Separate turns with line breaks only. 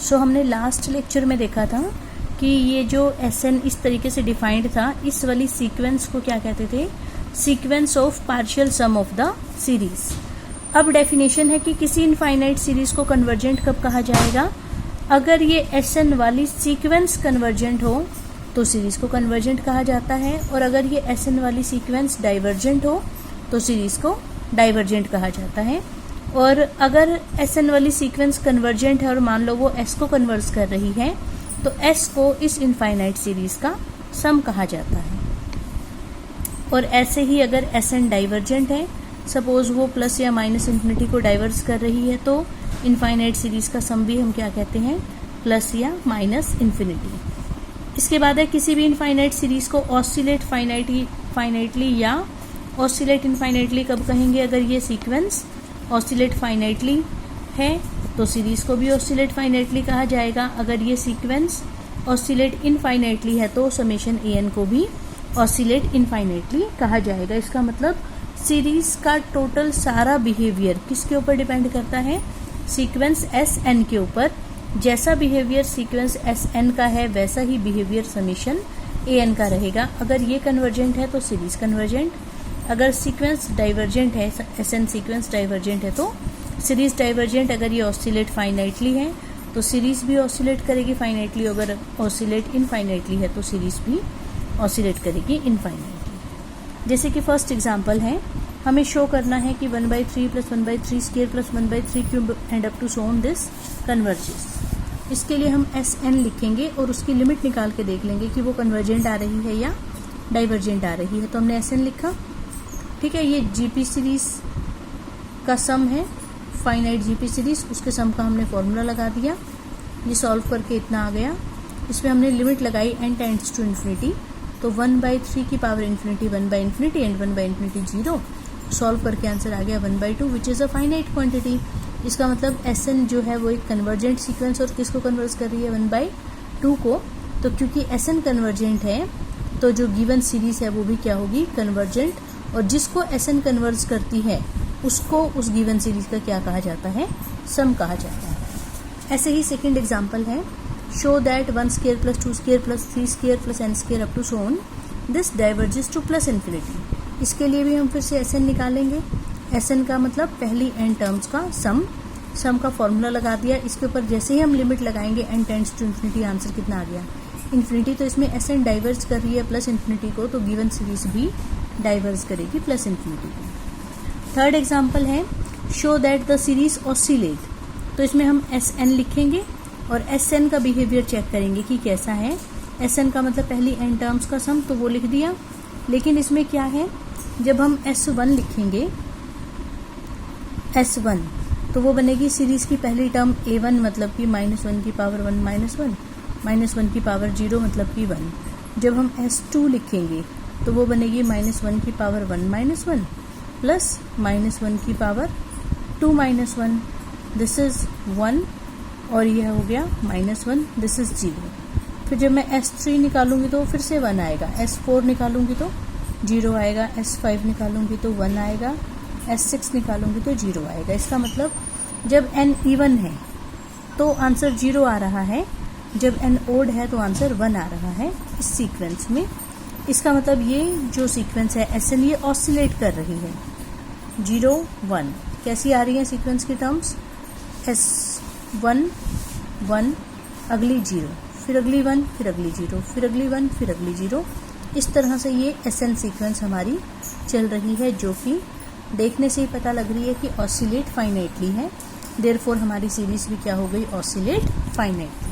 सो हमने last lecture में देखा था कि ये जो एस.एन. इस तरीके से डिफाइंड था, इस वाली सीक्वेंस को क्या कहते थे, sequence of partial sum of the series. अब डेफिनेशन है कि किसी इनफाइनाइट सीरीज को कन्वर्जेंट कब कहा जाएगा, अगर ये एस.एन. वाली सीक्वेंस कन्वर्जेंट हो तो सीरीज को कन्वर्जेंट कहा जाता है, और अगर ये एस.एन. वाली सीक्वेंस डाइवर्जेंट हो तो सीरीज को डाइवर्जेंट कहा जाता है। और अगर एस.एन. वाली सीक्वेंस कन्वर्जेंट है और मान लो वो एस को कन्वर्स कर रही है तो एस को इस इनफाइनाइट सीरीज का सम कहा जाता है। और ऐसे ही अगर एस.एन. डाइवर्जेंट है, सपोज वो प्लस या माइनस इन्फिनिटी को डाइवर्स कर रही है, तो इनफाइनाइट सीरीज का सम भी हम क्या कहते हैं, प्लस या माइनस इन्फिनिटी। इसके बाद है किसी भी इनफाइनाइट सीरीज को ऑसिलेट फाइनाइटली या ऑसिलेट इनफाइनाइटली कब कहेंगे, अगर ये सीक्वेंस ऑसिलेट फाइनाइटली है तो सीरीज को भी ऑसिलेट फाइनाइटली कहा जाएगा। अगर ये सीक्वेंस ऑसिलेट इनफाइनाइटली है तो समेशन an को भी ऑसिलेट इनफाइनाइटली कहा जाएगा। इसका मतलब सीरीज का टोटल सारा बिहेवियर किसके ऊपर डिपेंड करता है, सीक्वेंस एस.एन. के ऊपर। जैसा बिहेवियर सीक्वेंस एस.एन. का है वैसा ही बिहेवियर समेशन an का रहेगा। अगर ये कन्वर्जेंट है तो सीरीज कन्वर्जेंट, अगर सीक्वेंस डाइवर्जेंट है, एस.एन. सीक्वेंस डाइवर्जेंट है तो सीरीज डाइवर्जेंट। अगर ये ऑसिलेट फाइनाइटली है तो सीरीज भी ऑसिलेट करेगी फाइनाइटली, अगर ऑसिलेट इनफाइनाइटली है तो सीरीज भी ऑसिलेट करेगी इनफाइनाइटली। जैसे कि फर्स्ट एग्जांपल है, हमें शो करना है कि 1/3 + 1/3 square plus 1/3 cube and up to so on this converges. इसके लिए हम एस.एन. लिखेंगे और उसकी लिमिट निकाल के देख लेंगे कि वो कन्वर्जेंट आ रही है या डाइवर्जेंट आ रही है। तो हमने एस.एन. लिखा, ठीक है। ये जीपी सीरीज का सम है, फाइनाइट जीपी सीरीज, उसके सम का हमने फॉर्मूला लगा दिया। ये सॉल्व करके इतना आ गया। इसमें हमने लिमिट लगाई n टेंड्स टू इन्फिनिटी, तो 1/3 की पावर इन्फिनिटी 1/∞ एंड 1/∞ 0। सॉल्व करके आंसर आ गया 1/2 which is a finite quantity. इसका मतलब एस.एन. जो है वो एक कन्वर्जेंट सीक्वेंस और किसको कन्वर्स कर रही है, 1/2 को। तो क्योंकि एस.एन. कन्वर्जेंट है तो जो गिवन सीरीज है वो भी क्या होगी, कन्वर्जेंट। और जिसको एस.एन. कन्वर्स करती है उसको उस गिवन सीरीज का क्या कहा जाता है, सम कहा जाता है। ऐसे ही सेकेंड एग्जाम्पल है, show that 1² + 2² + 3² + n² up to so on this diverges to plus infinity. इसके लिए भी हम फिर से एस.एन. निकालेंगे। एस.एन. का मतलब पहली n टर्म्स का सम का फॉर्मूला लगा दिया। इसके ऊपर जैसे ही हम लिमिट लगाएंगे n tends to infinity, answer कितना आ गया, इन्फिनिटी। तो इसमें एस.एन. डाइवर्स कर रही है प्लस इन्फिनिटी को, तो गिवन सीरीज भी डाइवर्स करेगी प्लस इन्फिनिटी को। थर्ड एग्जाम्पल है, show that the series oscillate. तो इसमें हम एस.एन. लिखेंगे और एस.एन. का बिहेवियर चेक करेंगे कि कैसा है। एस.एन. का मतलब पहली n टर्म्स का सम, तो वो लिख दिया। लेकिन इसमें क्या है, जब हम S1 लिखेंगे, S1 तो वो बनेगी सीरीज की पहली टर्म A1 मतलब कि -1 की पावर 1 -1, -1 की पावर 0 मतलब कि 1। जब हम S2 लिखेंगे तो वो बनेगी -1 की पावर 1 -1 प्लस -1 की पावर 2 -1, दिस इज 1, और यह हो गया -1, दिस इज 0। फिर जब मैं S3 निकालूंगी तो फिर से 1 आएगा, S4 निकालूंगी तो 0 आएगा, S5 निकालूंगी तो 1 आएगा, S6 निकालूंगी तो 0 आएगा। इसका मतलब जब n इवन है तो आंसर 0 आ रहा है, जब n ओड है तो आंसर 1 आ रहा है इस सीक्वेंस में। इसका मतलब ये जो सीक्वेंस है एस.एन. ये ऑसिलेट कर रही है, 0 1 कैसी आ रही है सीक्वेंस की टर्म्स, S1 1, अगली 0, फिर अगली 1, फिर अगली 0, फिर अगली 1, फिर अगली 0। इस तरह से ये एस.एन. सीक्वेंस हमारी चल रही है, जो कि देखने से ही पता लग रही है कि ऑसिलेट फाइनाइटली है। देयरफॉर हमारी सीरीज भी क्या हो गई, ऑसिलेट फाइनाइटली।